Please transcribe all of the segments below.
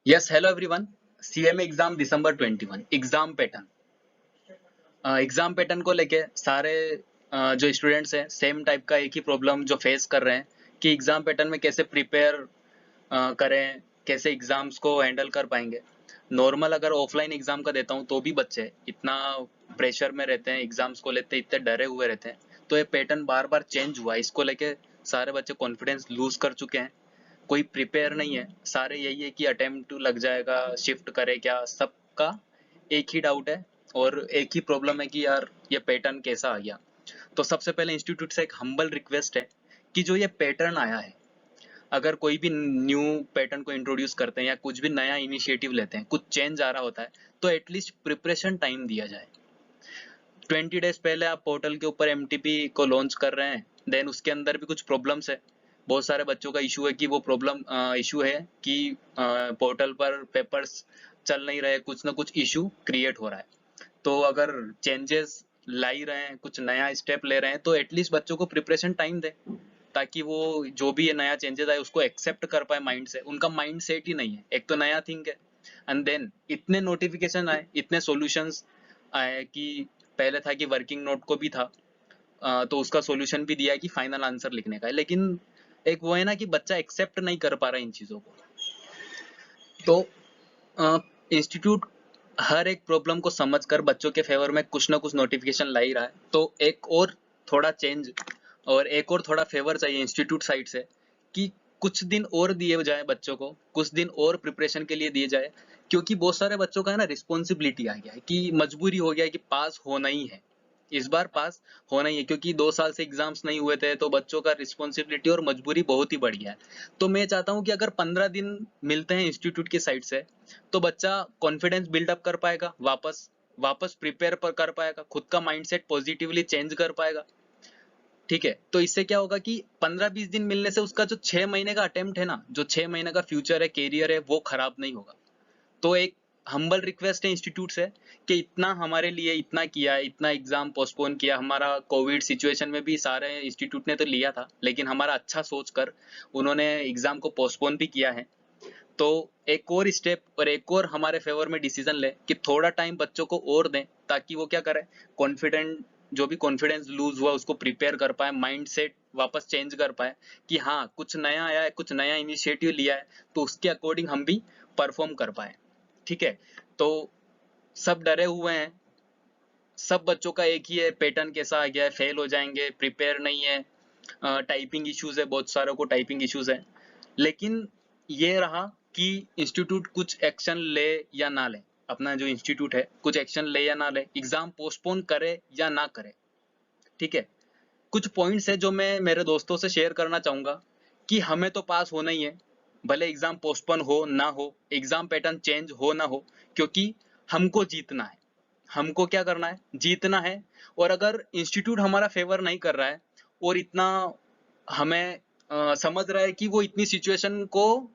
Yes, hello everyone. CMA exam दिसंबर 21 exam pattern. Exam pattern को लेके सारे जो स्टूडेंट्स हैं सेम टाइप का एक ही प्रॉब्लम जो फेस कर रहे हैं कि एग्जाम पैटर्न में कैसे प्रिपेयर करें, कैसे एग्जाम्स को हैंडल कर पाएंगे। नॉर्मल अगर ऑफलाइन एग्जाम का देता हूँ तो भी बच्चे इतना प्रेशर में रहते हैं, एग्जाम्स को लेते इतने डरे हुए रहते हैं। तो ये पैटर्न बार बार चेंज हुआ है, इसको लेके सारे बच्चे कॉन्फिडेंस लूज कर चुके हैं। कोई प्रिपेयर नहीं है, सारे यही है कि अटेम्प्ट लग जाएगा, शिफ्ट करे क्या, सबका एक ही डाउट है और एक ही प्रॉब्लम है कि यार ये पैटर्न कैसा आ गया। तो सबसे पहले इंस्टीट्यूट से एक हम्बल रिक्वेस्ट है कि जो ये पैटर्न आया है, अगर कोई भी न्यू पैटर्न को इंट्रोड्यूस करते हैं या कुछ भी नया इनिशिएटिव लेते हैं, कुछ चेंज आ रहा होता है, तो एटलीस्ट प्रिपरेशन टाइम दिया जाए। 20 डेज पहले आप पोर्टल के ऊपर एमटीपी को लॉन्च कर रहे हैं, देन उसके अंदर भी कुछ प्रॉब्लम्स है। बहुत सारे बच्चों का इशू है कि वो प्रॉब्लम इशू है कि पोर्टल पर पेपर्स चल नहीं रहे, कुछ ना कुछ इशू क्रिएट हो रहा है। तो अगर चेंजेस ला ही रहे हैं, कुछ नया स्टेप ले रहे हैं, तो एटलीस्ट बच्चों को प्रिपरेशन टाइम दे, ताकि वो जो भी ये नया चेंजेस आए उसको एक्सेप्ट कर पाए माइंड से। उनका माइंड सेट ही नहीं है, एक तो नया थिंक है, एंड देन इतने नोटिफिकेशन आए, इतने सॉल्यूशंस आए कि पहले था कि वर्किंग नोट को भी था, तो उसका सॉल्यूशन भी दिया है कि फाइनल आंसर लिखने का है, लेकिन एक वो है ना कि बच्चा एक्सेप्ट नहीं कर पा रहा इन चीजों को। तो इंस्टीट्यूट हर एक प्रॉब्लम को समझकर बच्चों के फेवर में कुछ ना कुछ नोटिफिकेशन ला ही रहा है। तो एक और थोड़ा चेंज और एक और थोड़ा फेवर चाहिए इंस्टीट्यूट साइड से कि कुछ दिन और दिए जाए बच्चों को, कुछ दिन और प्रिपरेशन के लिए दिए जाए, क्योंकि बहुत सारे बच्चों का है ना रिस्पॉन्सिबिलिटी आ गया है कि मजबूरी हो गया है कि पास होना ही है, इस बार पास होना ही है, क्योंकि 2 साल से एग्जाम्स नहीं हुए थे, तो बच्चों का रिस्पॉन्सिबिलिटी और मजबूरी बहुत ही बढ़ गया है। तो मैं चाहता हूँ कि अगर 15 दिन मिलते हैं इंस्टीट्यूट की साइड से, तो बच्चा कॉन्फिडेंस बिल्डअप कर पाएगा, वापस वापस प्रिपेयर पर कर पाएगा, खुद का माइंडसेट पॉजिटिवली चेंज कर पाएगा। ठीक है, तो इससे क्या होगा कि 15-20 दिन मिलने से उसका जो 6 महीने का अटेम्प्ट है ना, जो 6 महीने का फ्यूचर है, कैरियर है, वो खराब नहीं होगा। तो एक हम्बल रिक्वेस्ट है इंस्टीट्यूट से कि इतना हमारे लिए इतना किया है, इतना एग्जाम पोस्टपोन किया, हमारा कोविड सिचुएशन में भी सारे इंस्टीट्यूट ने तो लिया था, लेकिन हमारा अच्छा सोचकर उन्होंने एग्जाम को पोस्टपोन भी किया है। तो एक और स्टेप और एक और हमारे फेवर में डिसीजन ले कि थोड़ा टाइम बच्चों को और दें, ताकि वो क्या करें, कॉन्फिडेंट, जो भी कॉन्फिडेंस लूज हुआ उसको प्रिपेयर कर पाए, माइंड सेट वापस चेंज कर पाए कि हाँ कुछ नया आया है, कुछ नया इनिशिएटिव लिया है, तो उसके अकॉर्डिंग हम भी परफॉर्म कर पाए। ठीक है, तो सब डरे हुए हैं, सब बच्चों का एक ही है पैटर्न कैसा आ गया है, फेल हो जाएंगे, प्रिपेयर नहीं है, टाइपिंग इश्यूज है, बहुत सारों को टाइपिंग इश्यूज है। लेकिन ये रहा कि इंस्टीट्यूट कुछ एक्शन ले या ना ले, अपना जो इंस्टीट्यूट है कुछ एक्शन ले या ना ले, एग्जाम पोस्टपोन करे या ना करे। ठीक है, कुछ पॉइंट्स है जो मैं मेरे दोस्तों से शेयर करना चाहूंगा कि हमें तो पास होना ही है, भले एग्जाम पोस्टपोन हो ना हो, एग्जाम पैटर्न चेंज हो ना हो, क्योंकि हमको जीतना है। हमको क्या करना है, जीतना है। और अगर इंस्टीट्यूट हमारा फेवर नहीं कर रहा है और इतना हमें समझ रहा है कि वो इतनी सिचुएशन को,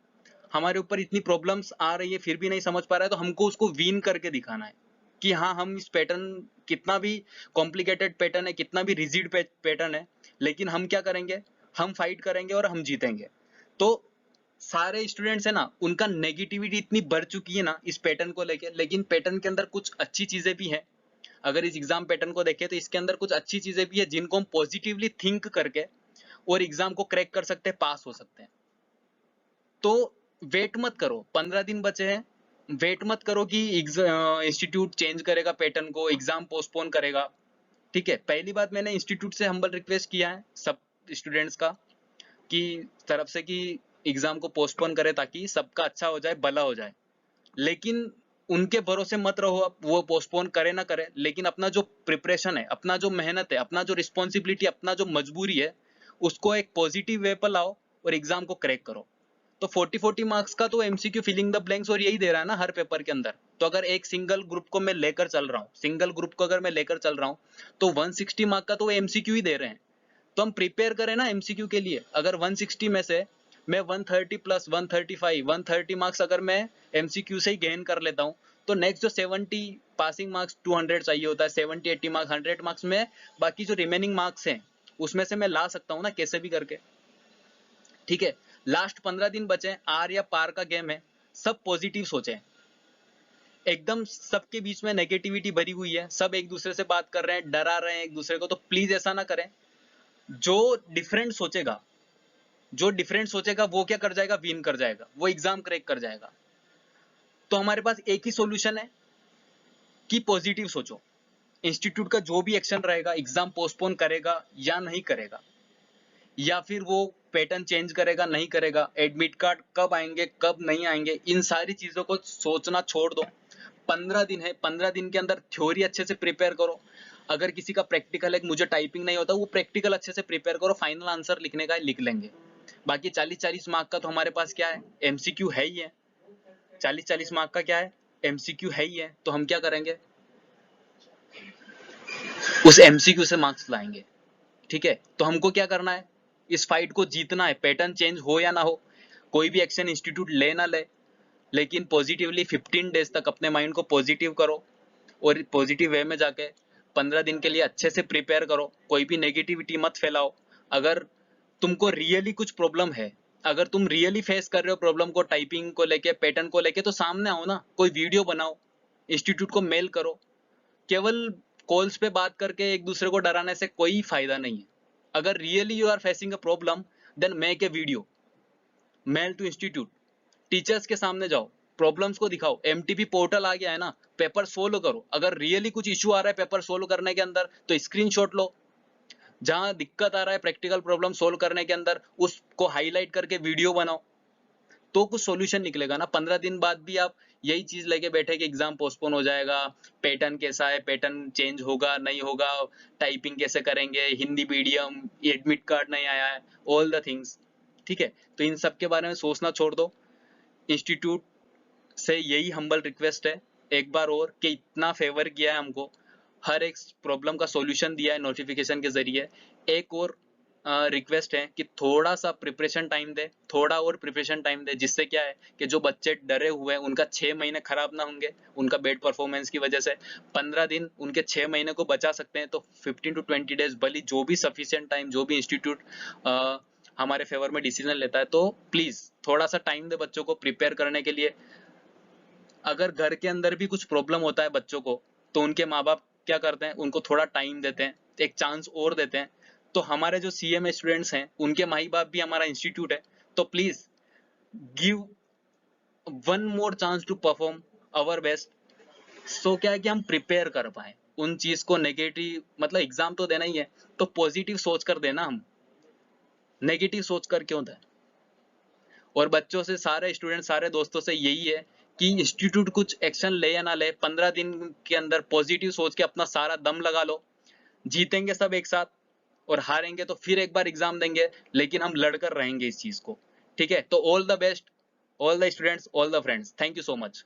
हमारे ऊपर इतनी प्रॉब्लम्स आ रही है फिर भी नहीं समझ पा रहा है, तो हमको उसको विन करके दिखाना है कि हाँ हम इस पैटर्न, कितना भी कॉम्प्लिकेटेड पैटर्न है, कितना भी रिजिड पैटर्न है, लेकिन हम क्या करेंगे, हम फाइट करेंगे और हम जीतेंगे। तो सारे स्टूडेंट्स है ना, उनका नेगेटिविटी इतनी बढ़ चुकी है ना इस पैटर्न को लेके, लेकिन पैटर्न के अंदर कुछ अच्छी चीजें भी हैं। अगर इस एग्जाम पैटर्न को देखें तो इसके अंदर कुछ अच्छी चीजें भी है जिनको हम पॉजिटिवली थिंक करके और एग्जाम को क्रैक कर सकते हैं, पास हो सकते हैं। तो वेट मत करो, 15 दिन बचे हैं, वेट मत करो कि इंस्टीट्यूट चेंज करेगा पैटर्न को, एग्जाम पोस्टपोन करेगा। ठीक है, पहली बात मैंने इंस्टीट्यूट से हम्बल रिक्वेस्ट किया है सब स्टूडेंट्स का कि तरफ से कि एग्जाम को पोस्टपोन करे ताकि सबका अच्छा हो जाए, भला हो जाए। लेकिन उनके भरोसे मत रहो, अब वो पोस्टपोन करे ना करे, लेकिन अपना जो प्रिपरेशन है, अपना जो मेहनत है, अपना जो रिस्पॉन्सिबिलिटी, अपना जो मजबूरी है, उसको एक पॉजिटिव वे पर लाओ और एग्जाम को क्रैक करो। तो 40-40 मार्क्स का तो एमसीक्यू फिलिंग द ब्लैंक्स और यही दे रहा है ना हर पेपर के अंदर। तो अगर एक सिंगल ग्रुप को मैं लेकर चल रहा हूँ, सिंगल ग्रुप को अगर मैं लेकर चल रहा हूँ, तो 160 मार्क का तो एमसीक्यू ही दे रहे हैं। तो हम प्रिपेयर करें ना एमसीक्यू के लिए। अगर 160 में से मैं 130 प्लस 135 130 मार्क्स अगर मैं एमसीक्यू से ही गेन कर लेता हूँ, तो नेक्स्ट जो 70 पासिंग मार्क्स 200 चाहिए होता है, 70-80 मार्क्स 100 मार्क्स में, बाकी जो रिमेनिंग मार्क्स हैं उसमें से मैं ला सकता हूँ ना कैसे भी करके। ठीक है, लास्ट 15 दिन बचे, आर या पार का गेम है। सब पॉजिटिव सोचें। एकदम सबके बीच में नेगेटिविटी भरी हुई है, सब एक दूसरे से बात कर रहे हैं, डरा रहे हैं एक दूसरे को, तो प्लीज ऐसा ना करें। जो डिफरेंट सोचेगा, जो डिफरेंट सोचेगा वो क्या कर जाएगा, विन कर जाएगा, वो एग्जाम क्रैक कर जाएगा। तो हमारे पास एक ही सॉल्यूशन है कि पॉजिटिव सोचो। इंस्टीट्यूट का जो भी एक्शन रहेगा, एग्जाम पोस्टपोन करेगा या नहीं करेगा, या फिर वो पैटर्न चेंज करेगा नहीं करेगा, एडमिट कार्ड कब आएंगे कब नहीं आएंगे, इन सारी चीजों को सोचना छोड़ दो। 15 दिन है, 15 दिन के अंदर थ्योरी अच्छे से प्रिपेयर करो। अगर किसी का प्रैक्टिकल है, मुझे टाइपिंग नहीं होता, वो प्रैक्टिकल अच्छे से प्रिपेयर करो, फाइनल आंसर लिखने का है लिख लेंगे। बाकी 40-40 मार्क का तो हमारे पास क्या है, एमसीक्यू है ही है। 40-40 मार्क का क्या है, एमसीक्यू है ही है। तो हम क्या करेंगे, उस एमसीक्यू से मार्क्स लाएंगे। ठीक है, तो हमको क्या करना है, इस फाइट को जीतना है। पैटर्न चेंज हो या ना हो, कोई भी एक्शन इंस्टीट्यूट ले ना ले, लेकिन पॉजिटिवली 15 डेज तक अपने माइंड को पॉजिटिव करो और पॉजिटिव वे में जाके 15 दिन के लिए अच्छे से प्रिपेयर करो। कोई भी नेगेटिविटी मत फैलाओ। अगर तुमको रियली कुछ प्रॉब्लम है, अगर तुम रियली फेस कर रहे हो प्रॉब्लम को, टाइपिंग को लेके, पैटर्न को लेके, तो सामने आओ ना, कोई वीडियो बनाओ, इंस्टीट्यूट को मेल करो। केवल कॉल्स पे बात करके एक दूसरे को डराने से कोई फायदा नहीं है। अगर really you are facing a problem, then make a video, mail to institute, teachers के सामने जाओ, प्रॉब्लम्स को दिखाओ। एमटीपी पोर्टल आ गया है ना, पेपर सोल्व करो। अगर रियली कुछ इश्यू आ रहा है पेपर सोल्व करने के अंदर, तो स्क्रीनशॉट लो। जहां दिक्कत आ रहा है प्रैक्टिकल प्रॉब्लम सोल्व करने के अंदर, उसको हाईलाइट करके वीडियो बनाओ, तो कुछ सॉल्यूशन निकलेगा ना। 15 दिन बाद भी आप यही चीज लेके बैठे कि एग्जाम पोस्टपोन हो जाएगा, पैटर्न कैसा है, पैटर्न चेंज होगा नहीं होगा, टाइपिंग कैसे करेंगे, हिंदी मीडियम, एडमिट कार्ड नहीं आया है, ऑल द थिंग्स। ठीक है, तो इन सब के बारे में सोचना छोड़ दो। इंस्टीट्यूट से यही हम्बल रिक्वेस्ट है एक बार और, कि इतना फेवर किया है हमको, हर एक प्रॉब्लम का सॉल्यूशन दिया है नोटिफिकेशन के जरिए। एक और रिक्वेस्ट है कि थोड़ा सा प्रिपरेशन टाइम दे, थोड़ा और प्रिपरेशन टाइम दे, जिससे क्या है कि जो बच्चे डरे हुए हैं उनका 6 महीने खराब ना होंगे उनका बेड परफॉर्मेंस की वजह से। 15 दिन उनके 6 महीने को बचा सकते हैं। तो 15 to 20 डेज, भली जो भी सफिशिएंट टाइम, जो भी इंस्टीट्यूट हमारे फेवर में डिसीजन लेता है, तो प्लीज थोड़ा सा टाइम दे बच्चों को प्रिपेयर करने के लिए। अगर घर के अंदर भी कुछ प्रॉब्लम होता है बच्चों को, तो उनके माँ बाप क्या करते हैं, उनको थोड़ा टाइम देते हैं, एक चांस और देते हैं। तो हमारे जो सीएमए स्टूडेंट्स हैं, उनके माई बाप भी हमारा इंस्टीट्यूट है। तो please give one more chance to perform our best. So क्या है कि हम प्रिपेयर कर पाए उन चीज को। नेगेटिव मतलब एग्जाम तो देना ही है, तो पॉजिटिव सोच कर देना, हम नेगेटिव सोच कर क्यों दें। और बच्चों से, सारे स्टूडेंट, सारे दोस्तों से यही है कि इंस्टीट्यूट कुछ एक्शन ले या ना ले, 15 दिन के अंदर पॉजिटिव सोच के अपना सारा दम लगा लो। जीतेंगे सब एक साथ, और हारेंगे तो फिर एक बार एग्जाम देंगे, लेकिन हम लड़कर रहेंगे इस चीज को। ठीक है, तो all the best, all the students, all the friends, thank you so much.